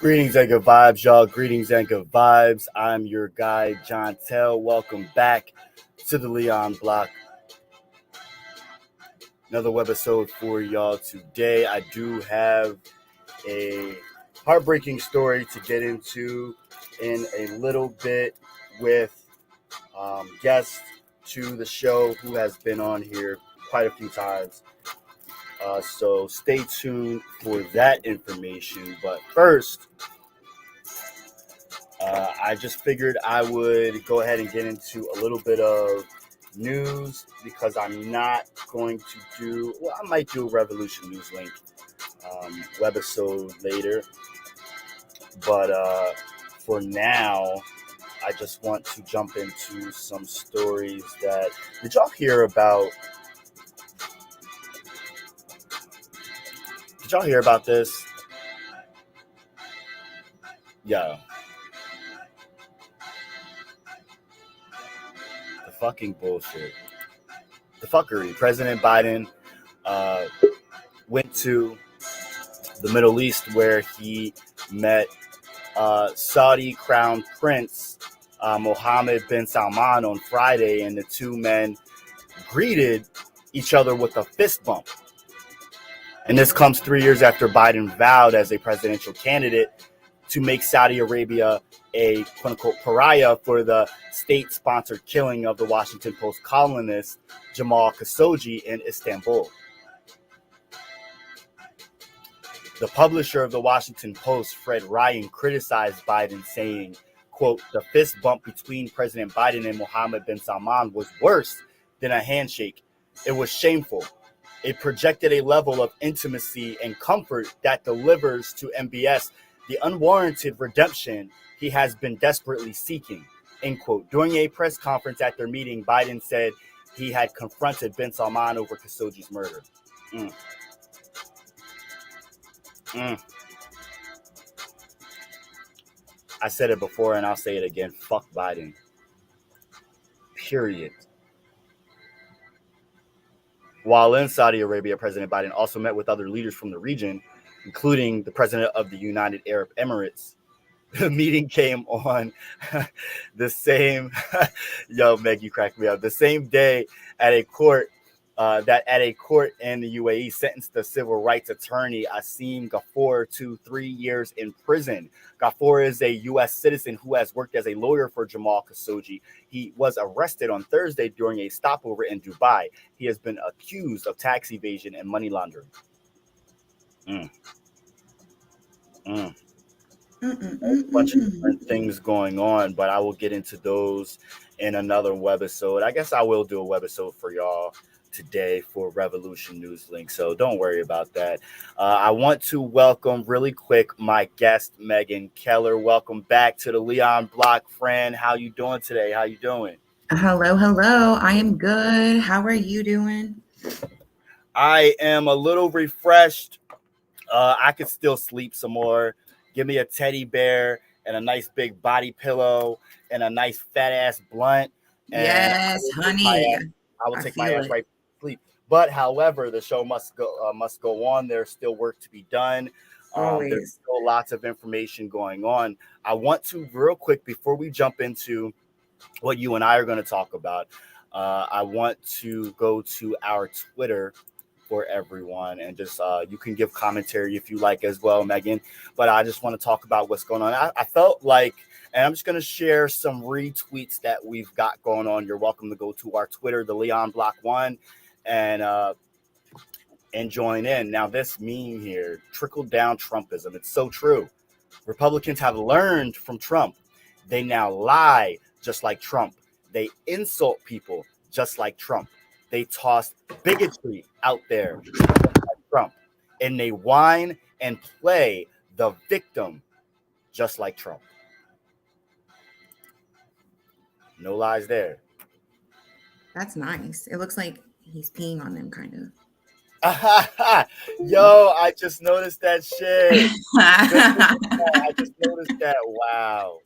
Greetings and good vibes, y'all. Greetings and good vibes. I'm your guy, John Tell. Welcome back to the Leon Block. Another webisode for y'all today. I do have a heartbreaking story to get into in a little bit with guest to the show who has been on here quite a few times. So stay tuned for that information. But first, I just figured I would go ahead and get into a little bit of news because I'm not going to do, well, I might do a Revolution News Link webisode later. But for now, I just want to jump into some stories that, did y'all hear about this? Yeah. The fucking bullshit. The fuckery. President Biden went to the Middle East where he met Saudi Crown Prince Mohammed bin Salman on Friday, and the two men greeted each other with a fist bump. And this comes 3 years after Biden vowed as a presidential candidate to make Saudi Arabia a quote-unquote pariah for the state-sponsored killing of the Washington Post columnist Jamal Khashoggi in Istanbul. The publisher of the Washington Post, Fred Ryan, criticized Biden, saying, quote, "The fist bump between President Biden and Mohammed bin Salman was worse than a handshake. It was shameful. It projected a level of intimacy and comfort that delivers to MBS the unwarranted redemption he has been desperately seeking," end quote. During a press conference at their meeting, Biden said he had confronted bin Salman over Khashoggi's murder. I said it before and I'll say it again. Fuck Biden. Period. While in Saudi Arabia, President Biden also met with other leaders from the region, including the president of the United Arab Emirates. The meeting came on the same, Meg, you cracked me up, the same day at a court in the UAE sentenced the civil rights attorney Asim Ghafoor to 3 years in prison. Ghafoor is a U.S. citizen who has worked as a lawyer for Jamal Khashoggi. He was arrested on Thursday during a stopover in Dubai. He has been accused of tax evasion and money laundering. A bunch of different things going on, but I will get into those in another webisode. I guess I will do a webisode for y'all today for Revolution News Link, so don't worry about that. I want to welcome really quick my guest, Megan Keller. Welcome back to the Leon Block, friend. How you doing today? How you doing? Hello. I am good. How are you doing? I am a little refreshed. I could still sleep some more. Give me a teddy bear and a nice big body pillow and a nice fat ass blunt. And yes, honey. I will take my ass right to sleep. But however, the show must go on. There's still work to be done. There's still lots of information going on. I want to real quick before we jump into what you and I are going to talk about. I want to go to our Twitter for everyone, and just you can give commentary if you like as well, Megan, but I just want to talk about what's going on. I felt like, and I'm just going to share some retweets that we've got going on. You're welcome to go to our Twitter, the Leon Block 1, and join in. Now, this meme here, trickle down Trumpism, it's so true. Republicans have learned from Trump. They now lie just like Trump. They insult people just like Trump. They toss bigotry out there like Trump, and they whine and play the victim just like Trump. No lies there. That's nice. It looks like he's peeing on them, kind of. Yo, I just noticed that shit. I just noticed that. Wow.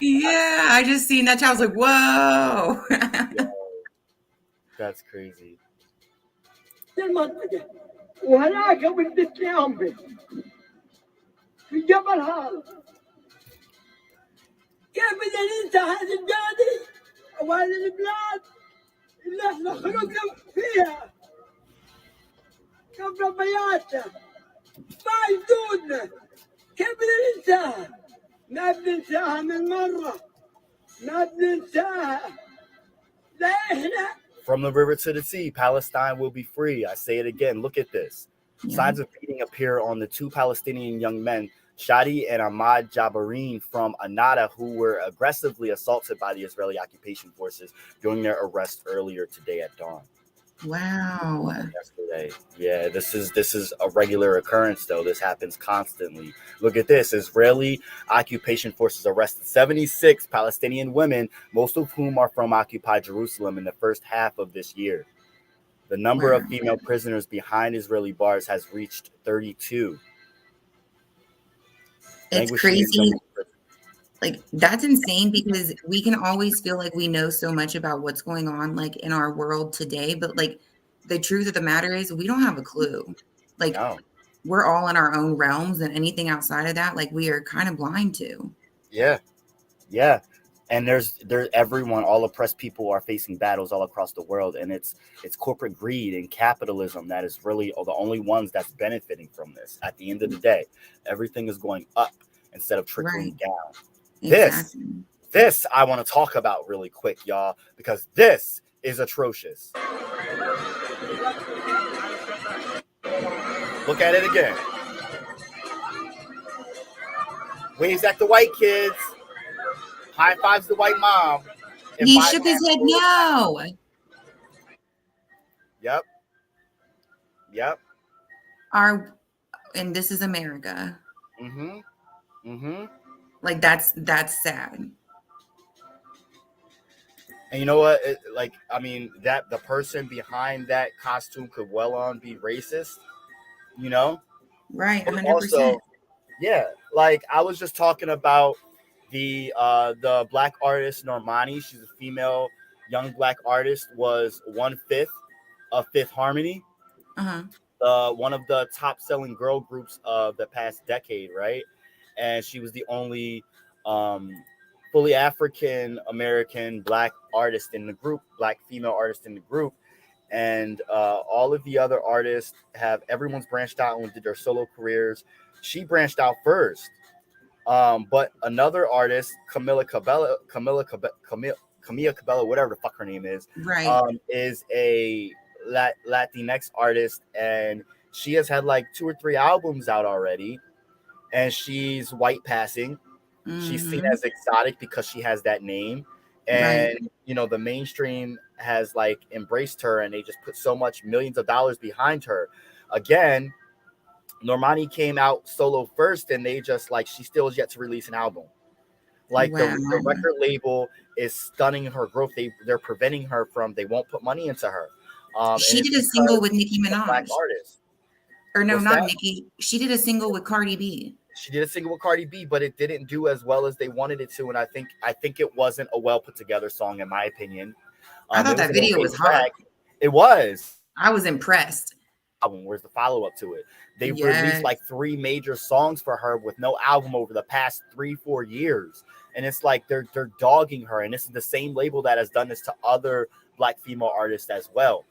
Yeah, I just seen that. I was like, whoa. Yo, that's crazy. في الجبل هذا. كيف بدنا ننسى هذه البلاد وهذه البلاد اللي احنا خلقنا فيها؟ كيف ربياتنا؟ ما جدودنا، كيف بدنا ننساها؟ ما بننساها من مرة، ما بننساها. لا احنا. From the river to the sea, Palestine will be free. I say it again. Look at this. Yeah. Signs of beating appear on the two Palestinian young men, Shadi and Ahmad Jabareen from Anada, who were aggressively assaulted by the Israeli occupation forces during their arrest earlier today at dawn. Wow. Yesterday. Yeah, this is a regular occurrence, though. This happens constantly. Look at this. Israeli occupation forces arrested 76 Palestinian women, most of whom are from occupied Jerusalem, in the first half of this year. The number of female prisoners behind Israeli bars has reached 32. It's crazy. Like, that's insane, because we can always feel like we know so much about what's going on, like, in our world today. But, like, the truth of the matter is we don't have a clue. Like, no. We're all in our own realms, and anything outside of that, like, we are kind of blind to. Yeah. Yeah. And there's everyone, all oppressed people are facing battles all across the world. And it's corporate greed and capitalism that is really the only ones that's benefiting from this. At the end of the day, everything is going up instead of trickling down. Exactly. This I want to talk about really quick, y'all, because this is atrocious. Look at it again. Waves at the white kids. High fives the white mom. He shook his head no. Yep. And this is America. Mm-hmm. Mm-hmm. Like, that's sad. And you know what? That the person behind that costume could well on be racist, you know? Right, 100%. Also, yeah, like I was just talking about the black artist Normani. She's a female young black artist, was 1/5 of Fifth Harmony. One of the top selling girl groups of the past decade, right? And she was the only fully African American black artist in the group, black female artist in the group. And all of the other artists everyone's branched out and did their solo careers. She branched out first. But another artist, Camila Cabello, whatever the fuck her name is, right, is a Latinx artist, and she has had like 2 or 3 albums out already. And she's white passing. Mm-hmm. She's seen as exotic because she has that name. And, the mainstream has like embraced her, and they just put so much millions of dollars behind her. Again, Normani came out solo first, and they just like, she still is yet to release an album. Like the record label is stunning her growth. They're preventing her they won't put money into her. She did a single with Nicki Minaj. Black artist. Or no, not Nicki. She did a single with Cardi B. She did a single with Cardi B, but it didn't do as well as they wanted it to. And I think it wasn't a well put together song, in my opinion. I thought that video was hot. It was. I was impressed. Where's the follow up to it? They released like 3 major songs for her with no album over the past 3-4 years. And it's like they're dogging her. And this is the same label that has done this to other black female artists as well.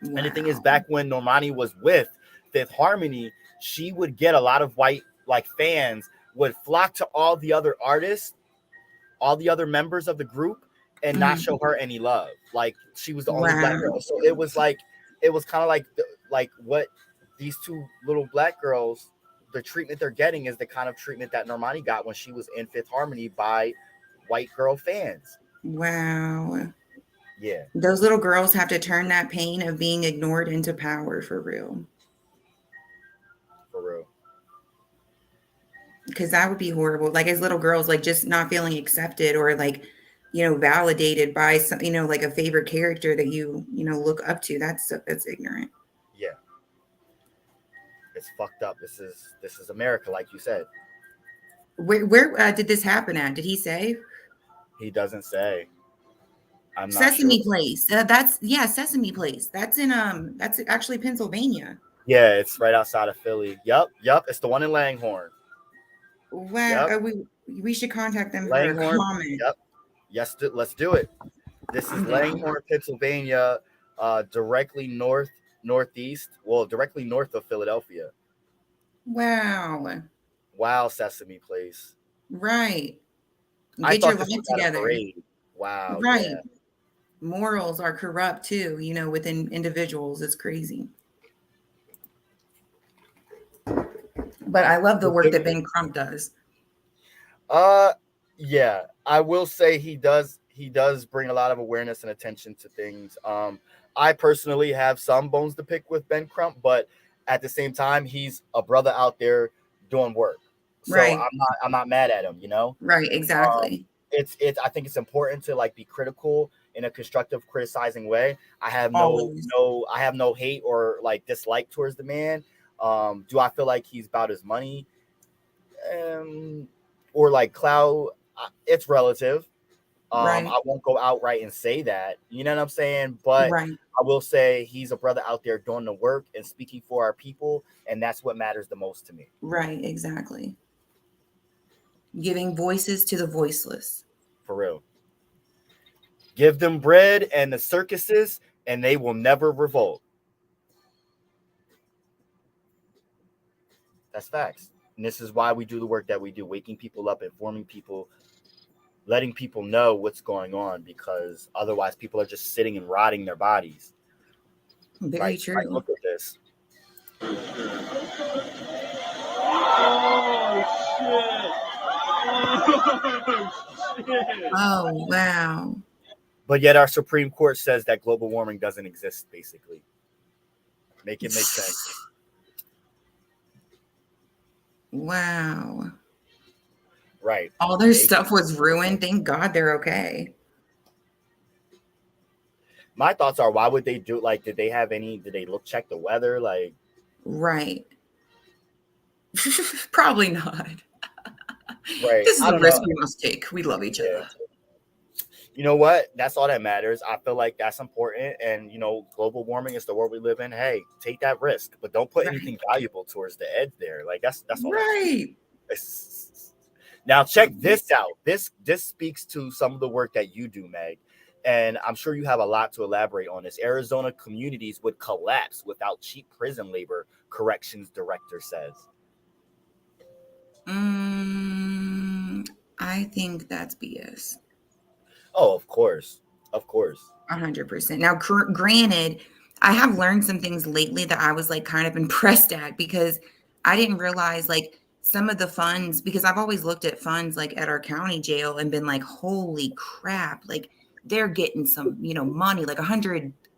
Wow. And the thing is, back when Normani was with Fifth Harmony, she would get a lot of white like fans would flock to all the other artists, all the other members of the group, and not show her any love. Like, she was the only black girl. So it was kind of like what these 2 little black girls, the treatment they're getting is the kind of treatment that Normani got when she was in Fifth Harmony by white girl fans. Wow. Yeah. Those little girls have to turn that pain of being ignored into power, for real. For real. Because that would be horrible. Like, as little girls, like, just not feeling accepted or like, validated by some, like a favorite character that you look up to. That's ignorant. Yeah. It's fucked up. This is America, like you said. Where did this happen at? Did he say? He doesn't say. I'm not Sesame sure. Place. Sesame Place. That's actually Pennsylvania. Yeah, it's right outside of Philly. Yep. It's the one in Langhorne. Wow. Yep. We should contact them for a Langhorne. comment. Yep. Yes, let's do it. This is I'm down. Langhorne, Pennsylvania, directly northeast. Well, directly north of Philadelphia. Wow. Wow, Sesame Place. Right. I Get your thought this life was at a together. parade. Wow. Right. Yeah. Morals are corrupt too, within individuals. It's crazy. But I love the work that Ben Crump does. Yeah, I will say he does bring a lot of awareness and attention to things. I personally have some bones to pick with Ben Crump, but at the same time, he's a brother out there doing work. So Right. I'm not mad at him, Right, exactly. It's I think it's important to like be critical in a constructive criticizing way. I have Always. I have no hate or like dislike towards the man. Do I feel like he's about his money? Or like clout? It's relative. Right. I won't go outright and say that, you know what I'm saying? But Right. I will say he's a brother out there doing the work and speaking for our people, and that's what matters the most to me. Right, exactly. Giving voices to the voiceless. For real. Give them bread and the circuses, and they will never revolt. That's facts. And this is why we do the work that we do, waking people up, informing people, letting people know what's going on, because otherwise people are just sitting and rotting their bodies. Very true. Like, look at this. Oh, wow. But yet our Supreme Court says that global warming doesn't exist, basically. Make it make sense. Wow. Right. All their stuff was ruined. Thank God they're okay. My thoughts are, why would they do, like, did they check the weather? Like, right. Probably not. Right. This is a risk we must take. We love each other. You know what? That's all that matters. I feel like that's important. And, global warming is the world we live in. Hey, take that risk, but don't put anything valuable towards the edge there. Like, that's all. Right. Now, check this out. This speaks to some of the work that you do, Meg. And I'm sure you have a lot to elaborate on this. Arizona communities would collapse without cheap prison labor, corrections director says. I think that's BS. Oh, of course. 100%. Now, granted, I have learned some things lately that I was like kind of impressed at, because I didn't realize like some of the funds, because I've always looked at funds like at our county jail and been like, holy crap, like they're getting some, money, like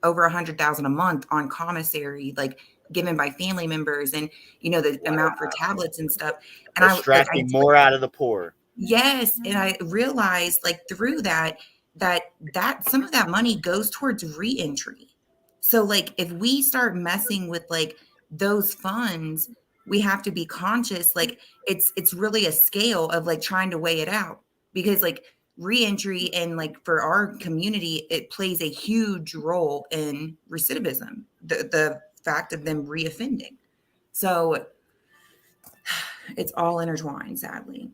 over 100,000 a month on commissary, like given by family members, and the amount for tablets and stuff. And extracting more out of the poor. Yes. And I realized like through that some of that money goes towards reentry. So like if we start messing with like those funds, we have to be conscious. Like it's really a scale of like trying to weigh it out, because like reentry and like for our community, it plays a huge role in recidivism, the fact of them reoffending. So it's all intertwined, sadly.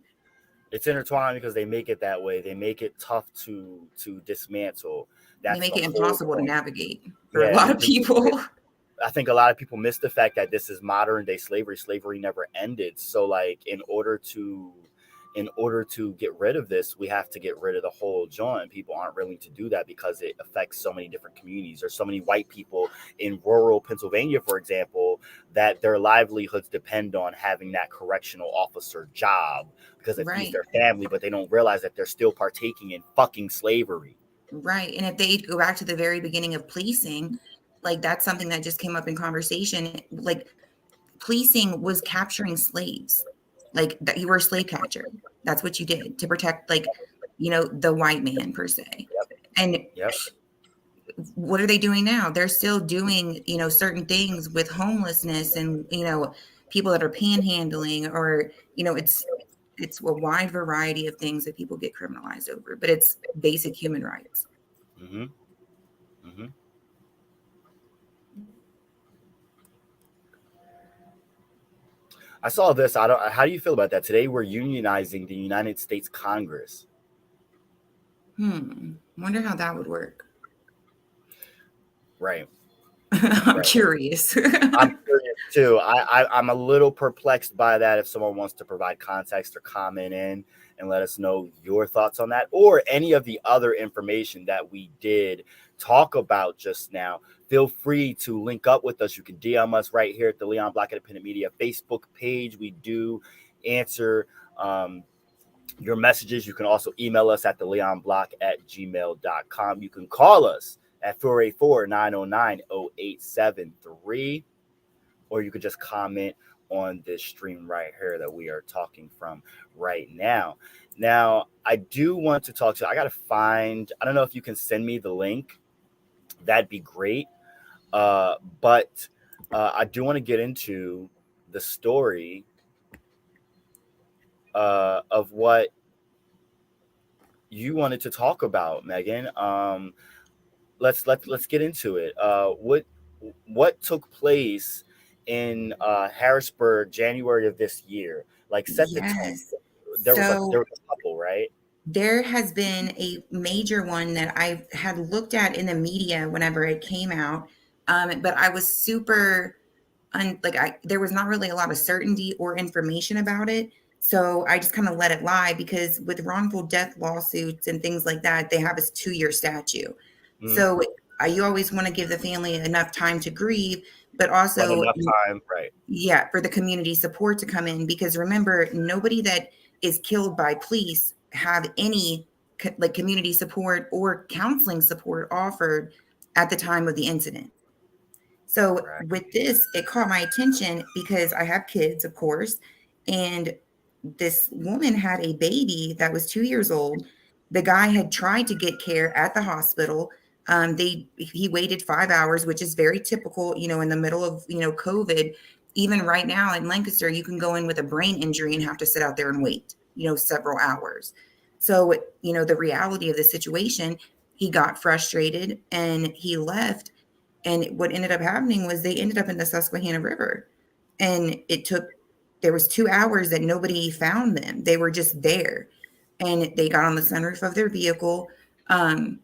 It's intertwined because they make it that way. They make it tough to dismantle. They make it impossible to navigate for a lot of people. I think a lot of people miss the fact that this is modern day slavery. Slavery never ended. So like in order to get rid of this, we have to get rid of the whole joint. People aren't willing to do that because it affects so many different communities. There's so many white people in rural Pennsylvania, for example, that their livelihoods depend on having that correctional officer job because it feeds their family, but they don't realize that they're still partaking in fucking slavery. Right. And if they go back to the very beginning of policing, like that's something that just came up in conversation. Like policing was capturing slaves. Like that, you were a slave catcher. That's what you did to protect, like, the white man per se. And what are they doing now? They're still doing, certain things with homelessness and, people that are panhandling, or, it's a wide variety of things that people get criminalized over, but it's basic human rights. Mm-hmm. Mm-hmm. I saw this. I don't. How do you feel about that? Today we're unionizing the United States Congress. Wonder how that would work. Right. I'm Right. curious. I'm curious too. I'm a little perplexed by that. If someone wants to provide context or comment in and let us know your thoughts on that, or any of the other information that we did talk about just now, feel free to link up with us. You can DM us right here at the Leon Black Independent Media Facebook page. We do answer your messages. You can also email us at theleonblock@gmail.com. You can call us at 484-909-0873, or you could just comment on this stream right here that we are talking from right now. Now, I do want to talk to, I got to find, I don't know if you can send me the link. That'd be great. But I do want to get into the story of what you wanted to talk about, Megan. Let's get into it. What took place in Harrisburg January of this year? Like, set the tone. Yes. There was So a couple, right? there has been a major one that I had looked at in the media whenever it came out, but I was super there was not really a lot of certainty or information about it. So I just kind of let it lie, because with wrongful death lawsuits and things like that, they have a 2-year statute. So you always want to give the family enough time to grieve, but also enough time, right? Yeah, for the community support to come in, because remember, nobody that is killed by police have any community support or counseling support offered at the time of the incident. So Right. with this, it caught my attention because I have kids, of course, and this woman had a baby that was 2 years old. The guy had tried to get care at the hospital. He waited 5 hours, which is very typical, in the middle of COVID. Even right now in Lancaster, you can go in with a brain injury and have to sit out there and wait, several hours. So, the reality of the situation, he got frustrated and he left. And what ended up happening was they ended up in the Susquehanna River. And there was 2 hours that nobody found them. They were just there. And they got on the sunroof of their vehicle. They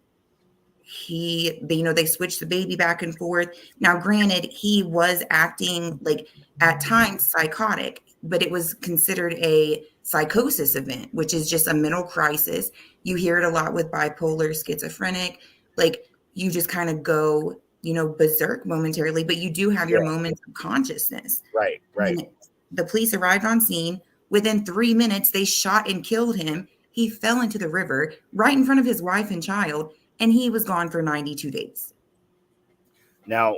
switched the baby back and forth. Now, granted, he was acting at times psychotic, but it was considered a psychosis event, which is just a mental crisis. You hear it a lot with bipolar, schizophrenic. You just kind of go, berserk momentarily, but you do have your moments of consciousness. Right. And the police arrived on scene. Within 3 minutes, they shot and killed him. He fell into the river right in front of his wife and child, and he was gone for 92 days. Now,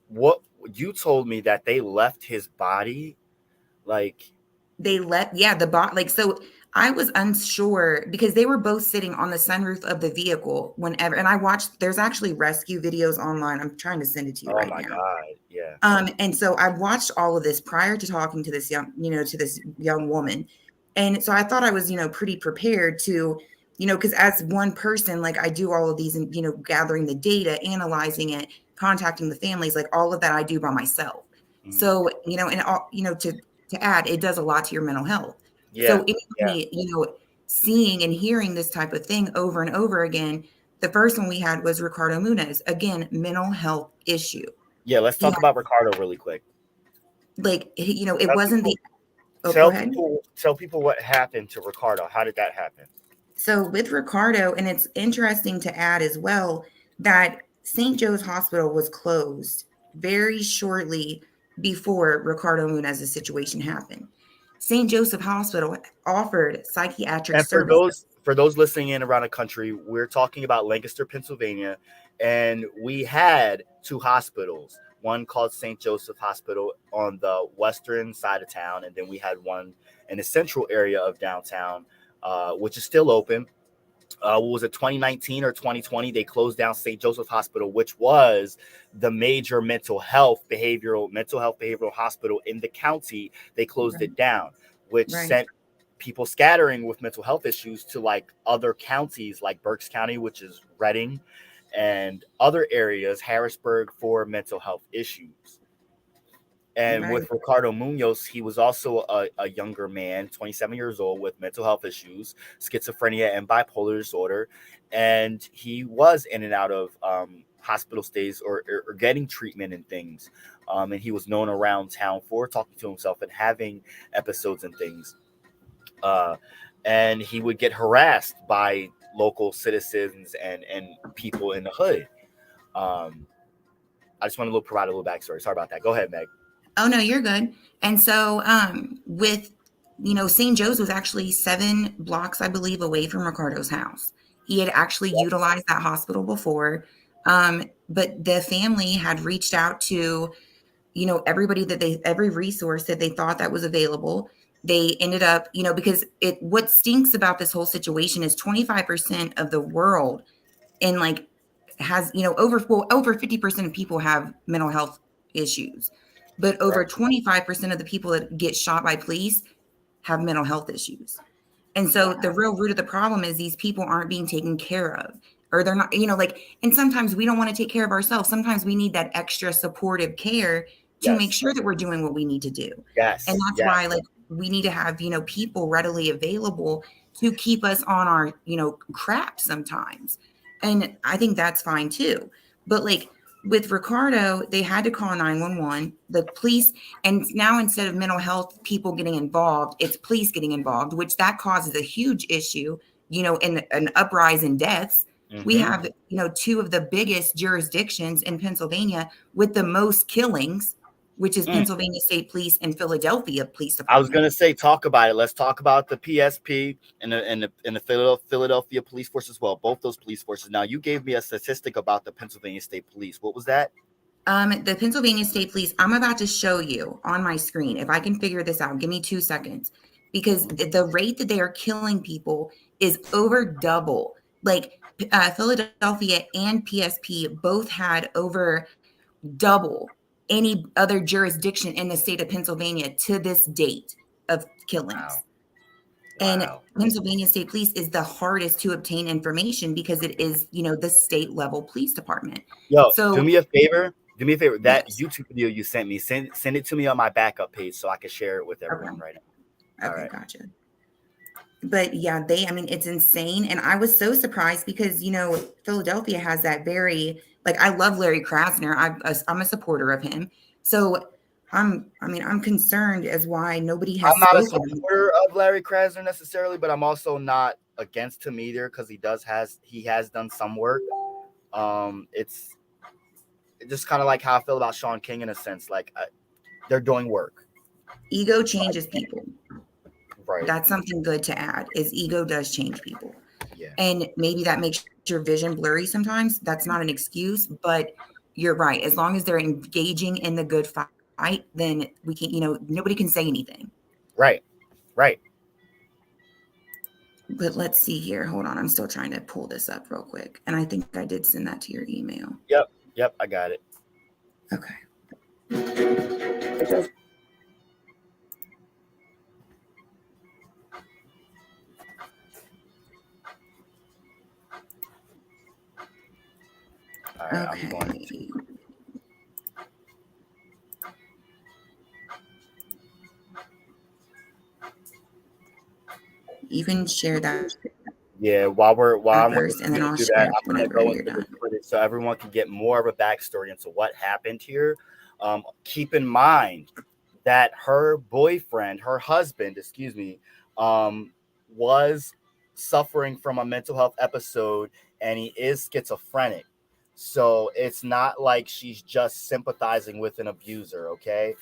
what you told me that they left his body, they left, so I was unsure because they were both sitting on the sunroof of the vehicle whenever, and I watched, there's actually rescue videos online. I'm trying to send it to you right now. Oh my God. Yeah. And so I watched all of this prior to talking to this young woman. And so I thought I was, pretty prepared to, because as one person, I do all of these and, gathering the data, analyzing it, contacting the families, all of that I do by myself. So, and all, to add, it does a lot to your mental health. So anybody, seeing and hearing this type of thing over and over again, the first one we had was Ricardo Munez, again, mental health issue. Yeah, let's talk about Ricardo really quick. It wasn't tell people what happened to Ricardo. How did that happen? So with Ricardo, and it's interesting to add as well that St. Joe's Hospital was closed very shortly before Ricardo Munez's situation happened. St. Joseph Hospital offered psychiatric services. For those listening in around the country, we're talking about Lancaster, Pennsylvania, and we had 2 hospitals. One called St. Joseph Hospital on the western side of town, and then we had one in the central area of downtown, which is still open. What was it, 2019 or 2020? They closed down St. Joseph Hospital, which was the major mental health behavioral hospital in the county. They closed it down, which sent people scattering with mental health issues to other counties like Berks County, which is Reading, and other areas, Harrisburg, for mental health issues. And Right. with Ricardo Munoz, he was also a younger man, 27 years old, with mental health issues, schizophrenia, and bipolar disorder. And he was in and out of hospital stays or getting treatment and things. And he was known around town for talking to himself and having episodes and things. And he would get harassed by local citizens and people in the hood. I just want to provide a little backstory. Sorry about that. Go ahead, Meg. Oh no, you're good. And so with St. Joe's was actually 7 blocks, I believe, away from Ricardo's house. He had actually utilized that hospital before. But the family had reached out to, everybody every resource that they thought that was available. They ended up, because what stinks about this whole situation is 25% of the world in like has, over 50% of people have mental health issues, but over 25% of the people that get shot by police have mental health issues. And so the real root of the problem is these people aren't being taken care of, or they're not, and sometimes we don't want to take care of ourselves. Sometimes we need that extra supportive care to make sure that we're doing what we need to do. Yes. And that's why we need to have, people readily available to keep us on our, crap sometimes. And I think that's fine too. But with Ricardo, they had to call 911, the police, and now instead of mental health people getting involved, it's police getting involved, which that causes a huge issue, in an uprise in deaths. Mm-hmm. We have, 2 of the biggest jurisdictions in Pennsylvania with the most killings, which is Pennsylvania State Police and Philadelphia Police Department. I was going to say, talk about it. Let's talk about the PSP and the Philadelphia Police Force as well. Both those police forces. Now, you gave me a statistic about the Pennsylvania State Police. What was that? The Pennsylvania State Police, I'm about to show you on my screen. If I can figure this out, give me 2 seconds. Because the rate that they are killing people is over double. Philadelphia and PSP both had over double any other jurisdiction in the state of Pennsylvania to this date of killings. Wow. And Pennsylvania State Police is the hardest to obtain information because it is, the state level police department. So do me a favor. That YouTube video you sent me, send it to me on my backup page so I can share it with everyone right now. Okay, gotcha. But yeah, it's insane. And I was so surprised because, Philadelphia has that very, I love Larry Krasner. I'm a supporter of him. So I'm concerned as why nobody has. I'm not a supporter of Larry Krasner necessarily, but I'm also not against him either because he has done some work. It's just kind of like how I feel about Sean King in a sense. They're doing work. Ego changes people. Right. That's something good to add. Is ego does change people. Yeah. And maybe that makes your vision blurry sometimes. That's not an excuse, but you're right. As long as they're engaging in the good fight, then we can, nobody can say anything. Right. But let's see here. Hold on. I'm still trying to pull this up real quick. And I think I did send that to your email. Yep. I got it. Okay. All right, I'm going to. You can share that. Yeah, while I'm first, and then I'll do share that, I'm going to go into the footage so everyone can get more of a backstory into what happened here. Keep in mind that her husband, was suffering from a mental health episode, and he is schizophrenic. So it's not like she's just sympathizing with an abuser, okay?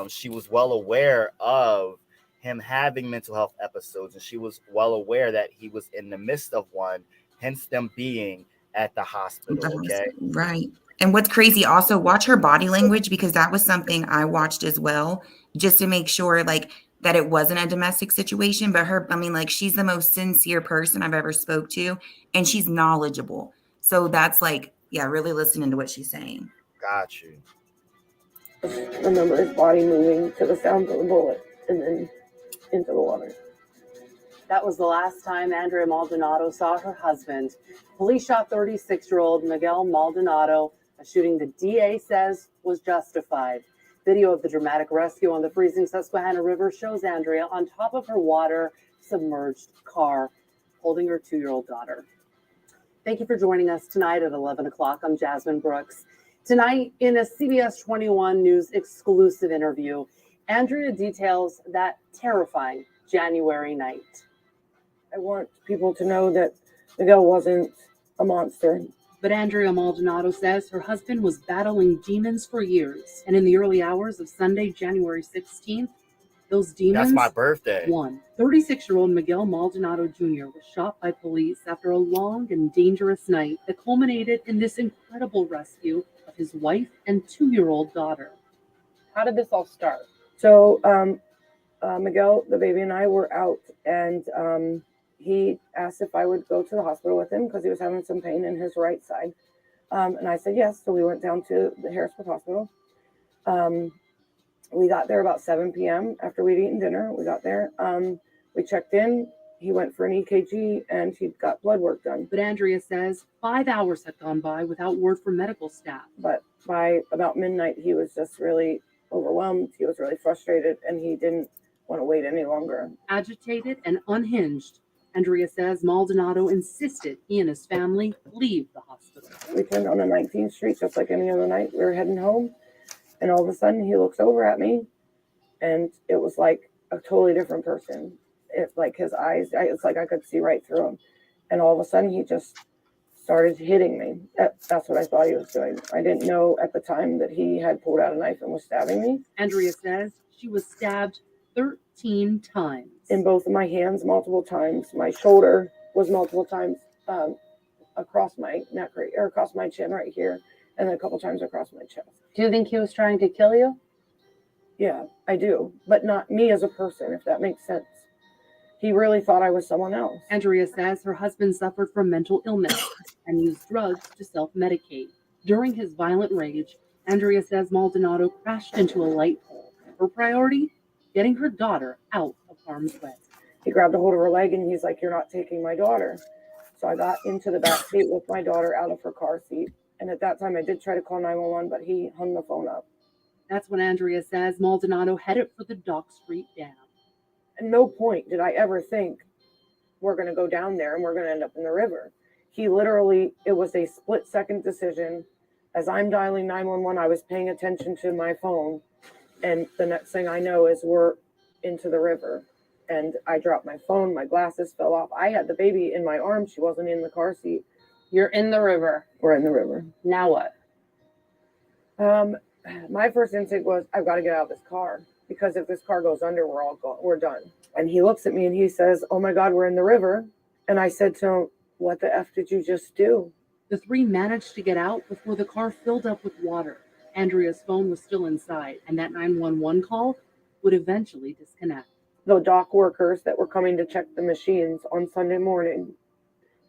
She was well aware of him having mental health episodes, and she was well aware that he was in the midst of one, hence them being at the hospital, okay? Right. And what's crazy, also watch her body language, because that was something I watched as well, just to make sure that it wasn't a domestic situation. But she's the most sincere person I've ever spoke to, and she's knowledgeable. So that's really listening to what she's saying. Got you. Remember his body moving to the sound of the bullet and then into the water. That was the last time Andrea Maldonado saw her husband. Police shot 36-year-old Miguel Maldonado, a shooting the DA says was justified. Video of the dramatic rescue on the freezing Susquehanna River shows Andrea on top of her water-submerged car, holding her 2-year-old daughter. Thank you for joining us tonight at 11 o'clock. I'm Jasmine Brooks. Tonight, in a CBS 21 News exclusive interview, Andrea details that terrifying January night. I want people to know that Miguel wasn't a monster. But Andrea Maldonado says her husband was battling demons for years. And in the early hours of Sunday, January 16th, those demons That's my birthday. won. 36-year-old Miguel Maldonado Jr. was shot by police after a long and dangerous night that culminated in this incredible rescue of his wife and 2-year-old daughter. How did this all start? So Miguel, the baby, and I were out, and he asked if I would go to the hospital with him because he was having some pain in his right side. And I said yes. So we went down to the Harrisburg hospital. We got there about 7 p.m. after we'd eaten dinner. We got there. We checked in. He went for an EKG and he got blood work done. But Andrea says 5 hours had gone by without word from medical staff. But by about midnight, he was just really overwhelmed. He was really frustrated and he didn't want to wait any longer. Agitated and unhinged, Andrea says Maldonado insisted he and his family leave the hospital. We turned on a 19th Street just like any other night. We were heading home, and all of a sudden he looks over at me, and it was like a totally different person. It's like his eyes, it's like I could see right through him. And all of a sudden he just started hitting me. That's what I thought he was doing. I didn't know at the time that he had pulled out a knife and was stabbing me. Andrea says she was stabbed 13 times. In both of my hands, multiple times. My shoulder was multiple times across my neck, or across my chin right here, and then a couple times across my chest. Do you think he was trying to kill you? Yeah, I do. But not me as a person, if that makes sense. He really thought I was someone else. Andrea says her husband suffered from mental illness and used drugs to self-medicate. During his violent rage, Andrea says Maldonado crashed into a light pole. Her priority? Getting her daughter out of harm's way. He grabbed a hold of her leg and he's like, "You're not taking my daughter." So I got into the back seat with my daughter out of her car seat. And at that time, I did try to call 911, but he hung the phone up. That's when Andrea says Maldonado headed for the Dock Street Dam. At no point did I ever think we're going to go down there and we're going to end up in the river. He literally, it was a split-second decision. As I'm dialing 911, I was paying attention to my phone. And the next thing I know is we're into the river. And I dropped my phone. My glasses fell off. I had the baby in my arms. She wasn't in the car seat. You're in the river. We're in the river. Now what? My first instinct was, I've got to get out of this car. Because if this car goes under, we're done. And he looks at me and he says, "Oh my God, we're in the river." And I said to him, "What the F did you just do?" The three managed to get out before the car filled up with water. Andrea's phone was still inside, and that 911 call would eventually disconnect. The dock workers that were coming to check the machines on Sunday morning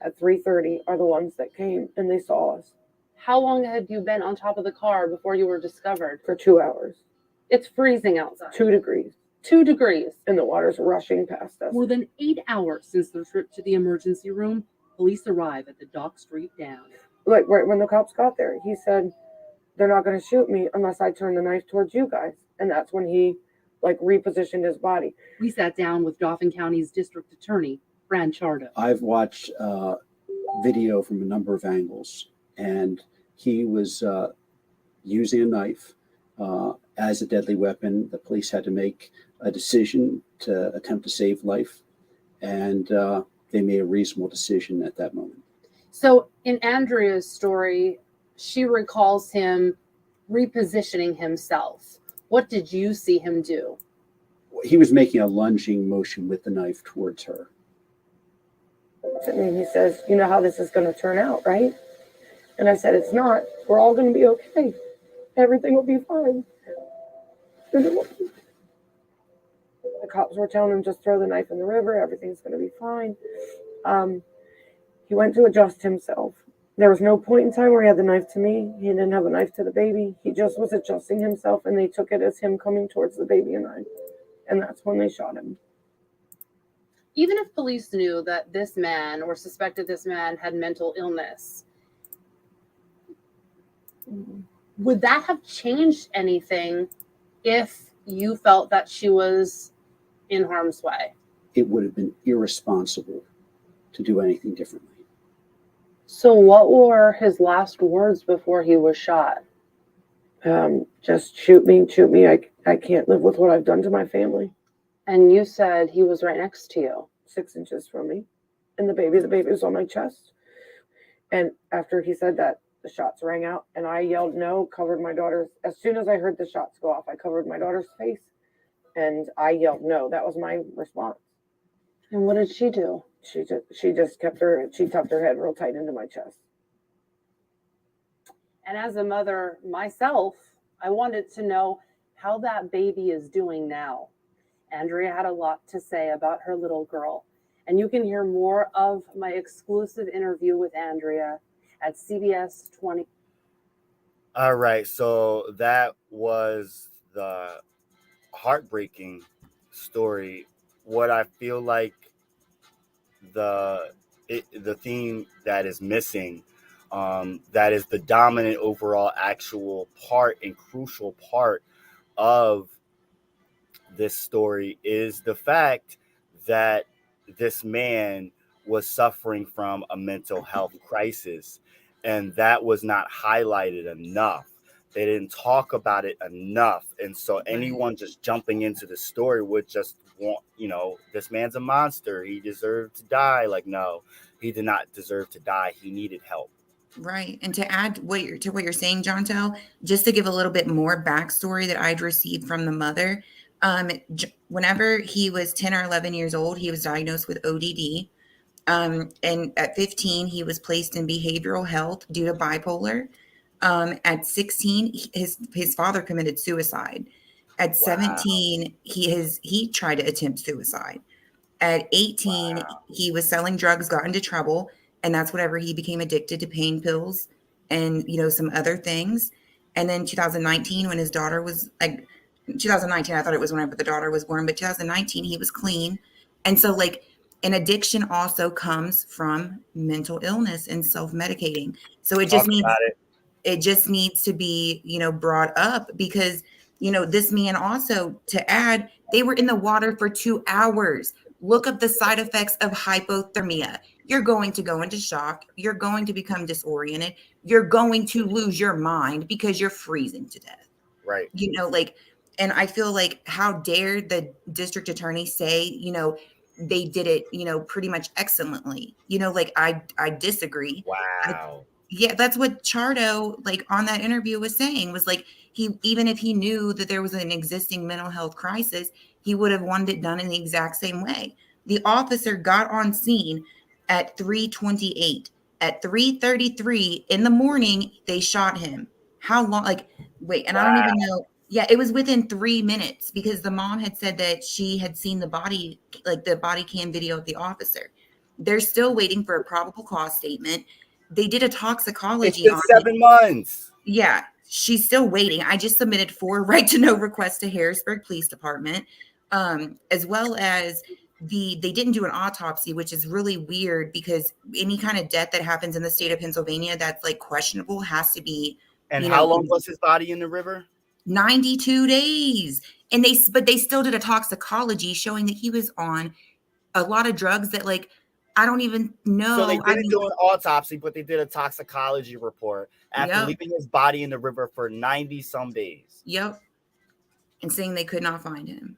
at 3:30 are the ones that came and they saw us. How long had you been on top of the car before you were discovered? For 2 hours. It's freezing outside. 2 degrees. 2 degrees. And the water's rushing past us. More than 8 hours since their trip to the emergency room, police arrive at the Dock Street Dam. Like right when the cops got there, he said, "They're not going to shoot me unless I turn the knife towards you guys." And that's when he repositioned his body. We sat down with Dauphin County's district attorney, Fran Chardo. I've watched video from a number of angles, and he was using a knife as a deadly weapon. The police had to make a decision to attempt to save life, and they made a reasonable decision at that moment. So in Andrea's story, she recalls him repositioning himself. What did you see him do? He was making a lunging motion with the knife towards her. And he says, "You know how this is going to turn out, right?" And I said, "It's not. We're all going to be okay. Everything will be fine." The cops were telling him, "Just throw the knife in the river. Everything's going to be fine." He went to adjust himself. There was no point in time where he had the knife to me. He didn't have a knife to the baby. He just was adjusting himself, and they took it as him coming towards the baby and I. And that's when they shot him. Even if police knew that this man or suspected this man had mental illness, would that have changed anything if you felt that she was in harm's way? It would have been irresponsible to do anything differently. So what were his last words before he was shot? Just shoot me. I can't live with what I've done to my family. And you said he was right next to you. 6 inches from me. And the baby was on my chest. And after he said that, the shots rang out and I yelled no, covered my daughter's. As soon as I heard the shots go off, I covered my daughter's face and I yelled no. That was my response. And what did she do? She just tucked her head real tight into my chest. And as a mother myself, I wanted to know how that baby is doing now. Andrea had a lot to say about her little girl. And you can hear more of my exclusive interview with Andrea at CBS 20. All right. So that was the heartbreaking story. What I feel like the theme that is missing, that is the dominant overall actual part and crucial part of this story, is the fact that this man was suffering from a mental health crisis, and that was not highlighted enough. They didn't talk about it enough. And so anyone just jumping into the story would just want, this man's a monster, he deserved to die. Like, no, he did not deserve to die. He needed help. Right. And to add to what you're saying, Jontel, just to give a little bit more backstory that I'd received from the mother. Whenever he was 10 or 11 years old, he was diagnosed with ODD. And at 15, he was placed in behavioral health due to bipolar. At 16, his father committed suicide. At 17, he tried to attempt suicide. At 18, he was selling drugs, got into trouble, and that's whenever he became addicted to pain pills and some other things. And then 2019, when his daughter was 2019, I thought it was whenever the daughter was born, but 2019, he was clean. And so an addiction also comes from mental illness and self-medicating. So it just needs to be, brought up because, this man also, to add, they were in the water for 2 hours. Look up the side effects of hypothermia. You're going to go into shock. You're going to become disoriented. You're going to lose your mind because you're freezing to death. Right. And I feel like, how dare the district attorney say, they did it, pretty much excellently. I disagree. Wow. Yeah, that's what Chardo, on that interview, was saying, was even if he knew that there was an existing mental health crisis, he would have wanted it done in the exact same way. The officer got on scene at 3:28. At 3:33 in the morning, they shot him. How long? I don't even know. Yeah, it was within 3 minutes because the mom had said that she had seen the body cam video of the officer. They're still waiting for a probable cause statement. They did a toxicology. It's been 7 months. Yeah, she's still waiting. I just submitted 4 right to know requests to Harrisburg Police Department, as well as they didn't do an autopsy, which is really weird because any kind of death that happens in the state of Pennsylvania that's questionable has to be. And how long was his body in the river? 92 days. And they still did a toxicology showing that he was on a lot of drugs that I don't even know. So they didn't do an autopsy, but they did a toxicology report after leaving his body in the river for 90 some days. Yep. And saying they could not find him.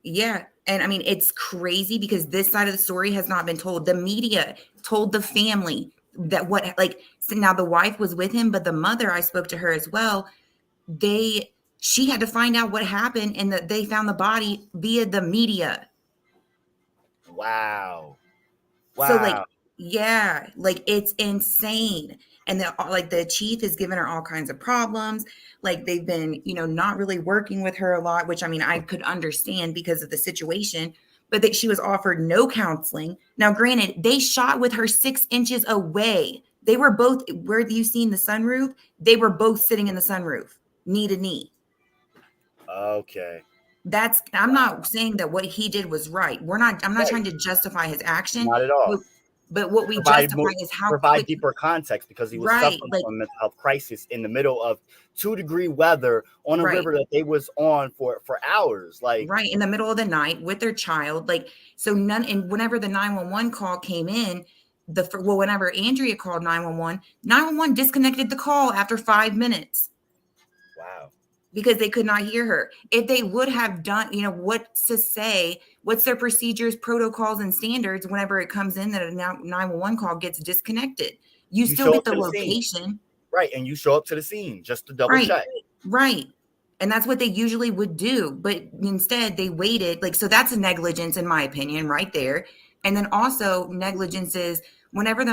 Yeah. And I mean, it's crazy because this side of the story has not been told. The media told the family that so now the wife was with him, but the mother, I spoke to her as well. She had to find out what happened and that they found the body via the media. Wow. So it's insane. And the chief has given her all kinds of problems. They've been, not really working with her a lot, which I mean, I could understand because of the situation, but that she was offered no counseling. Now, granted, they shot with her 6 inches away. They were both, where you seen the sunroof, they were both sitting in the sunroof, knee to knee. Okay. I'm not saying that what he did was right. I'm not trying to justify his action. Not at all. But what we provide justify is how provide quick, deeper context because he was right, suffering like from a mental health crisis in the middle of 2-degree weather on a right, river that they was on for hours. Like, right, in the middle of the night with their child. Like, so none, and whenever the 911 call came in, whenever Andrea called 911 disconnected the call after 5 minutes. wow. Because they could not hear her. If they would have done, what to say, what's their procedures, protocols, and standards whenever it comes in that a 911 call gets disconnected. You still show get up the to the scene. location. Right, and you show up to the scene just to double Right, check. right. And that's what they usually would do. But instead, they waited. Like, so that's a negligence, in my opinion, right there. And then also negligence is whenever the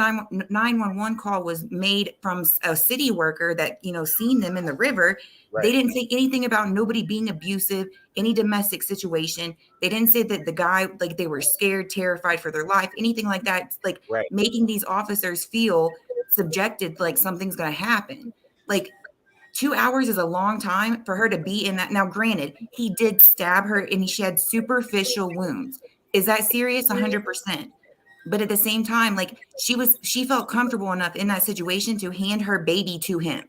911 call was made from a city worker that, seen them in the river, Right. they didn't say anything about nobody being abusive, any domestic situation. They didn't say that the guy, like, they were scared, terrified for their life, anything like that. It's like Right. making these officers feel subjected, like something's going to happen. Like, 2 hours is a long time for her to be in that. Now, granted, he did stab her and she had superficial wounds. Is that serious? 100%. But at the same time, like, she felt comfortable enough in that situation to hand her baby to him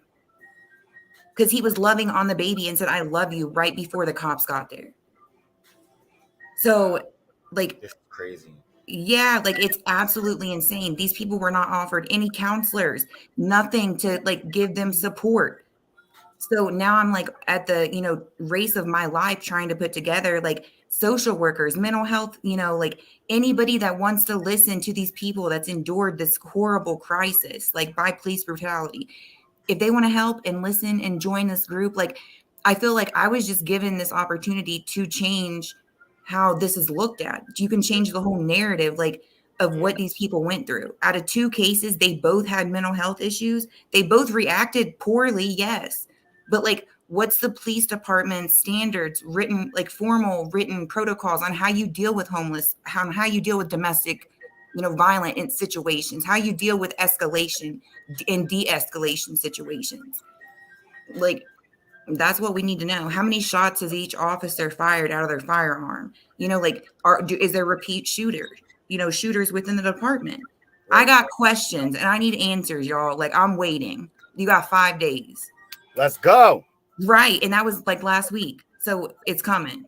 because he was loving on the baby and said, "I love you," right before the cops got there. So, like, it's crazy. Yeah, like, it's absolutely insane. These people were not offered any counselors, nothing to, like, give them support. So now I'm, like, at the, race of my life trying to put together, like, social workers, mental health, like, anybody that wants to listen to these people that's endured this horrible crisis, like, by police brutality. If they want to help and listen and join this group, like, I feel like I was just given this opportunity to change how this is looked at. You can change the whole narrative, like, of what these people went through. Out of 2 cases, they both had mental health issues. They both reacted poorly, yes. But, like, what's the police department standards, formal written protocols on how you deal with homeless, how you deal with domestic, violent situations, how you deal with escalation and de-escalation situations. Like, that's what we need to know. How many shots has each officer fired out of their firearm? Is there repeat shooters? Shooters within the department. Right. I got questions and I need answers, y'all. Like, I'm waiting. You got 5 days. Let's go. Right. And that was like last week. So it's coming.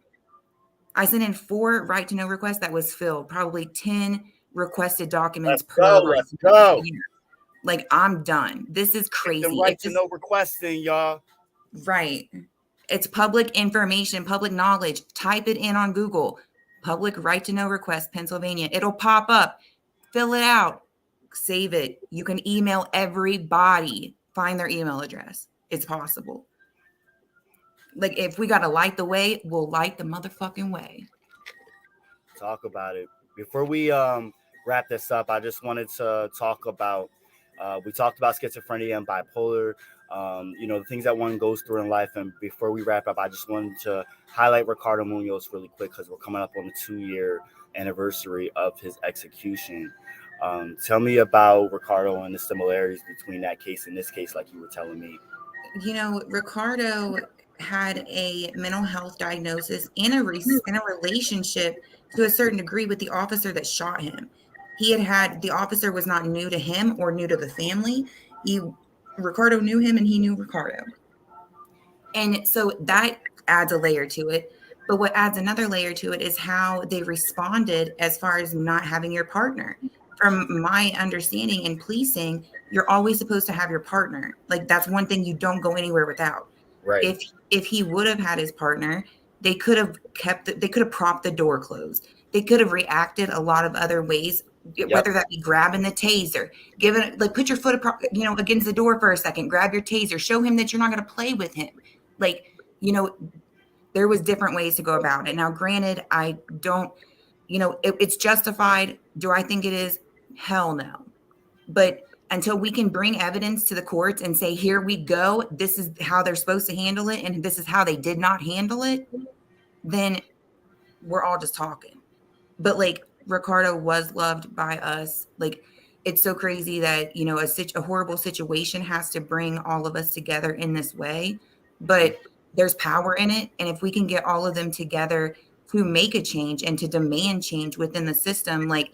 I sent in 4 right to know requests that was filled, probably 10 requested documents Let's go. Like, I'm done. This is crazy. Get the right to know requests in, y'all. Right. It's public information, public knowledge. Type it in on Google. Public right to know request, Pennsylvania. It'll pop up. Fill it out. Save it. You can email everybody. Find their email address. It's possible. Like, if we got to light the way, we'll light the motherfucking way. Talk about it. Before we wrap this up, I just wanted to talk about, we talked about schizophrenia and bipolar, the things that one goes through in life. And before we wrap up, I just wanted to highlight Ricardo Munoz really quick because we're coming up on the 2-year anniversary of his execution. Tell me about Ricardo and the similarities between that case and this case, like you were telling me. Ricardo had a mental health diagnosis in a relationship to a certain degree with the officer that shot him. The officer was not new to him or new to the family. Ricardo knew him and he knew Ricardo. And so that adds a layer to it. But what adds another layer to it is how they responded as far as not having your partner. From my understanding in policing, you're always supposed to have your partner. Like, that's one thing you don't go anywhere without. Right. If he would have had his partner, they could have propped the door closed. They could have reacted a lot of other ways, whether that be grabbing the taser, put your foot against the door for a second, grab your taser, show him that you're not going to play with him. Like, there was different ways to go about it. Now, granted, I don't, it's justified. Do I think it is? Hell no. But until we can bring evidence to the courts and say, here we go, this is how they're supposed to handle it, and this is how they did not handle it, then we're all just talking. But, like, Ricardo was loved by us. Like, it's so crazy that, a horrible situation has to bring all of us together in this way. But there's power in it. And if we can get all of them together to make a change and to demand change within the system, like,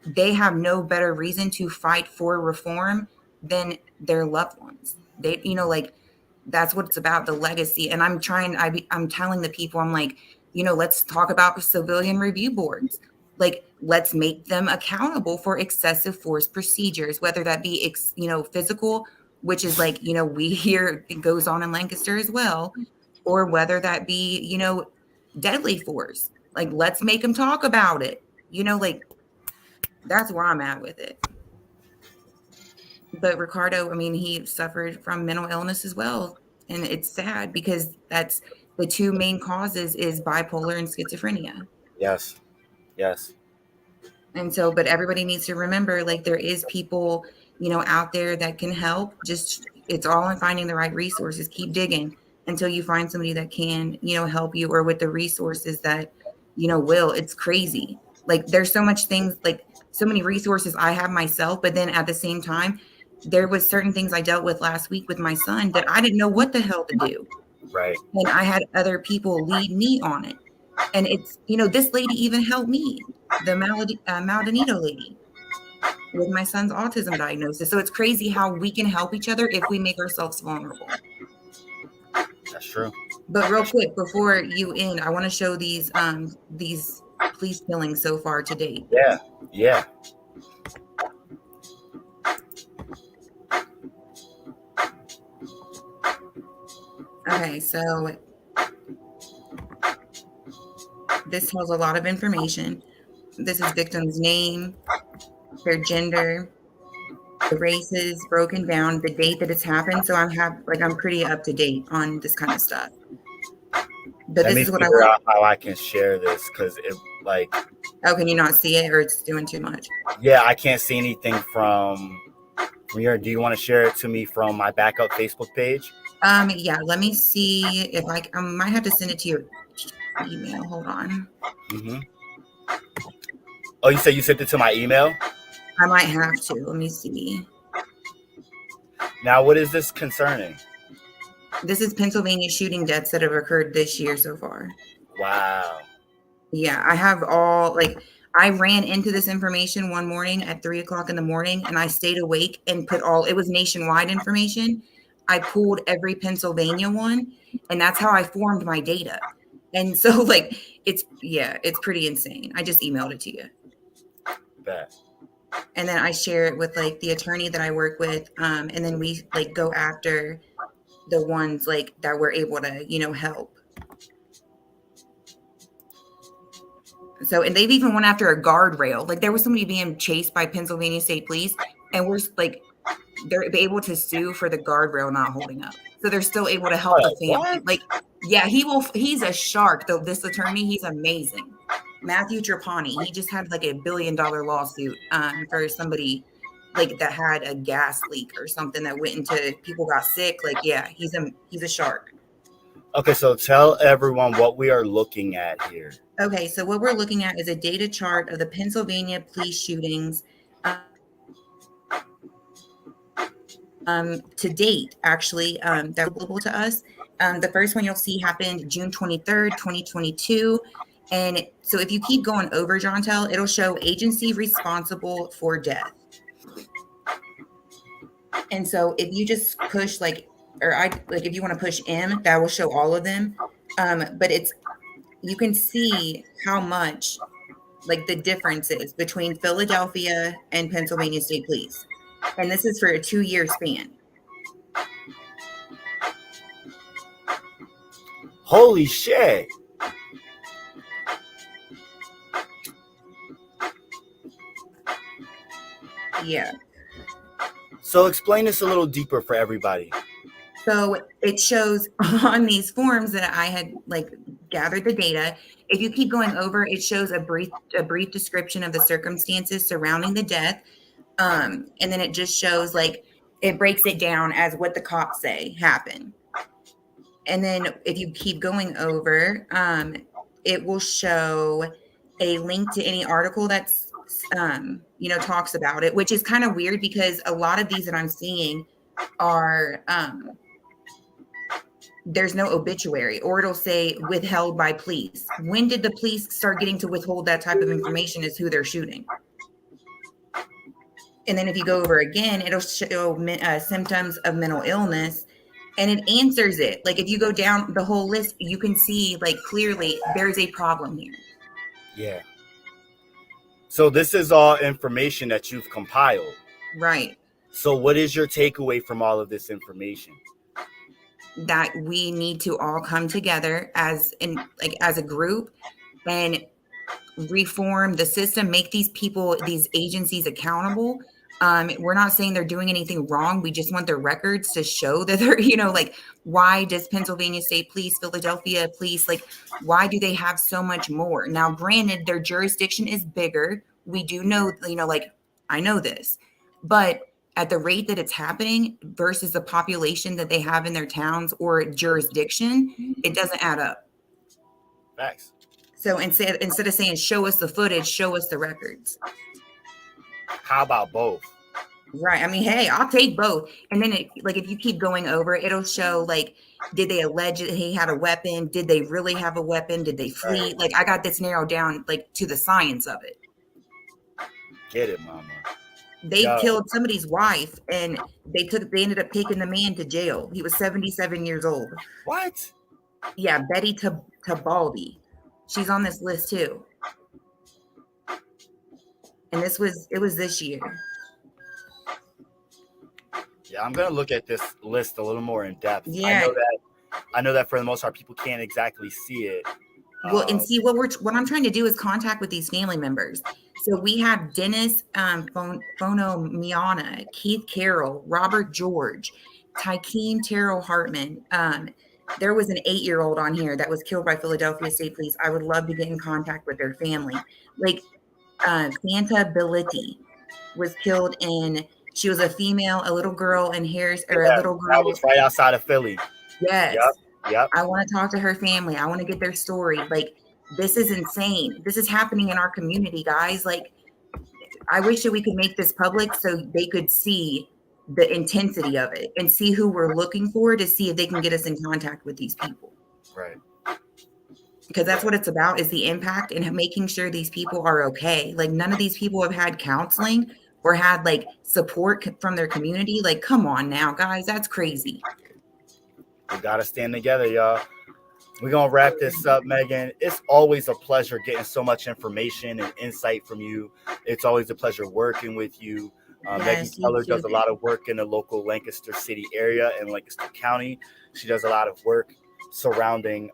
they have no better reason to fight for reform than their loved ones. They, like, that's what it's about, the legacy. And I'm telling the people, I'm like, let's talk about civilian review boards. Like, let's make them accountable for excessive force procedures, whether that be, physical, which is like, we hear it goes on in Lancaster as well, or whether that be, deadly force. Like, let's make them talk about it. Like, that's where I'm at with it. But Ricardo, I mean, he suffered from mental illness as well. And it's sad because that's the two main causes is bipolar and schizophrenia. Yes. Yes. And so, but everybody needs to remember, like, there is people, out there that can help. Just, it's all in finding the right resources. Keep digging until you find somebody that can, help you, or with the resources that, will. It's crazy. Like, there's so much things, like so many resources I have myself, but then at the same time, there was certain things I dealt with last week with my son that I didn't know what the hell to do. Right. And I had other people lead me on it. And it's, this lady even helped me, the Maldonado lady, with my son's autism diagnosis. So it's crazy how we can help each other if we make ourselves vulnerable. That's true. But real quick, before you end, I want to show these police killings so far to date. Yeah. Yeah. Okay, so this tells a lot of information. This is victim's name, their gender, the races broken down, the date that it's happened. So I'm pretty up to date on this kind of stuff. But Let this is what I figure want. out how I can share this, because it, like. Oh, can you not see it, or it's doing too much? Yeah, I can't see anything from your. Do you want to share it to me from my backup Facebook page? Yeah. Let me see if I might have to send it to your email. Hold on. Mm-hmm. Oh, you said you sent it to my email? I might have to. Let me see. Now, what is this concerning? This is Pennsylvania shooting deaths that have occurred this year so far. Wow. Yeah, I have I ran into this information one morning at 3:00 in the morning, and I stayed awake and it was nationwide information. I pulled every Pennsylvania one, and that's how I formed my data. And so, it's pretty insane. I just emailed it to you. Bet. And then I share it with the attorney that I work with. And then we go after the ones that we're able to, help. So, and they've even went after a guardrail. There was somebody being chased by Pennsylvania State Police, and we're they're able to sue for the guardrail not holding up. So they're still able to help the family. Yeah, he's a shark though. This attorney, he's amazing. Matthew Trapani, he just had $1 billion lawsuit for somebody that had a gas leak or something that went into people got sick. Yeah, he's a shark. Okay, so tell everyone what we are looking at here. Okay, so what we're looking at is a data chart of the Pennsylvania police shootings to date, actually, that's available to us. The first one you'll see happened June 23rd, 2022. And so if you keep going over, Jontel, it'll show agency responsible for death. And so if you just push if you want to push M, that will show all of them. But you can see how much the difference is between Philadelphia and Pennsylvania State Police. And this is for a 2-year span. Holy shit. Yeah. So explain this a little deeper for everybody. So it shows on these forms that I had gathered the data. If you keep going over, it shows a brief description of the circumstances surrounding the death. And then it just shows it breaks it down as what the cops say happened. And then if you keep going over, it will show a link to any article that's talks about it, which is kind of weird because a lot of these that I'm seeing are there's no obituary, or it'll say withheld by police. When did the police start getting to withhold that type of information as who they're shooting? And then if you go over again, it'll show symptoms of mental illness, and it answers it. Like if you go down the whole list, you can see like clearly there's a problem here. Yeah. So this is all information that you've compiled. Right. So what is your takeaway from all of this information? That we need to all come together as a group and reform the system, make these people, these agencies accountable. We're not saying they're doing anything wrong. We just want their records to show that they're, like, why does Pennsylvania State Police, Philadelphia Police, like, why do they have so much more? Now, granted, their jurisdiction is bigger. We do know, like, I know this, but at the rate that it's happening versus the population that they have in their towns or jurisdiction, it doesn't add up. Facts. So instead of saying, show us the footage, show us the records. How about both? Right. I mean, hey, I'll take both. And then if you keep going over, it'll show, like, did they allege that he had a weapon? Did they really have a weapon? Did they flee? Right. Like, I got this narrowed down, like, to the science of it. Get it, mama. They killed somebody's wife, and they ended up taking the man to jail. He was 77 years old. What? Yeah, Betty Tabaldi. She's on this list too. And it was this year. Yeah, I'm gonna look at this list a little more in depth. Yeah. I know that for the most part, people can't exactly see it. Well, and see what I'm trying to do is contact with these family members. So we have Dennis Miana, Keith Carroll, Robert George, Tykeen Terrell Hartman. There was an 8-year-old on here that was killed by Philadelphia State Police. I would love to get in contact with their family. Like Santa Bellitti was killed she was a female, a little girl in Harrisburg, or a little girl. That was right outside of Philly. Yes. Yep. I want to talk to her family. I want to get their story. Like, this is insane. This is happening in our community, guys. Like, I wish that we could make this public so they could see the intensity of it and see who we're looking for to see if they can get us in contact with these people. Right. Because that's what it's about, is the impact and making sure these people are okay. Like, none of these people have had counseling or had, like, support from their community. Like, come on now, guys. That's crazy. We got to stand together, y'all. We're going to wrap this up, Megan. It's always a pleasure getting so much information and insight from you. It's always a pleasure working with you. Megan Keller does a lot of work in the local Lancaster City area and Lancaster County. She does a lot of work surrounding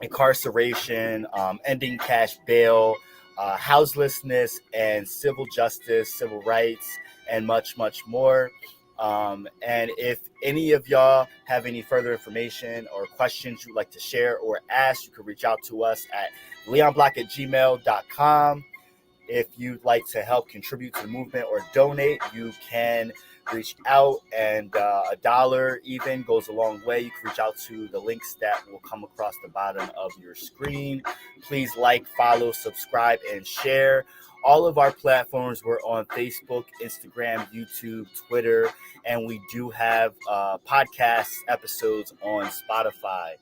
incarceration, ending cash bail, houselessness, and civil justice, civil rights, and much, much more. And if any of y'all have any further information or questions you'd like to share or ask, you can reach out to us at leonblock@gmail.com. If you'd like to help contribute to the movement or donate, you can reach out, and $1 even goes a long way. You can reach out to the links that will come across the bottom of your screen. Please like, follow, subscribe, and share. All of our platforms, we're on Facebook, Instagram, YouTube, Twitter, and we do have podcast episodes on Spotify.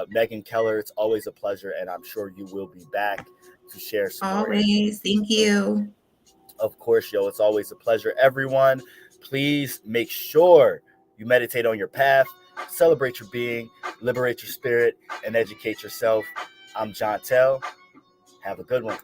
Megan Keller, it's always a pleasure, and I'm sure you will be back to share some always. Thank you. Of course, it's always a pleasure. Everyone, please make sure you meditate on your path, celebrate your being, liberate your spirit, and educate yourself. I'm John Tell. Have a good one.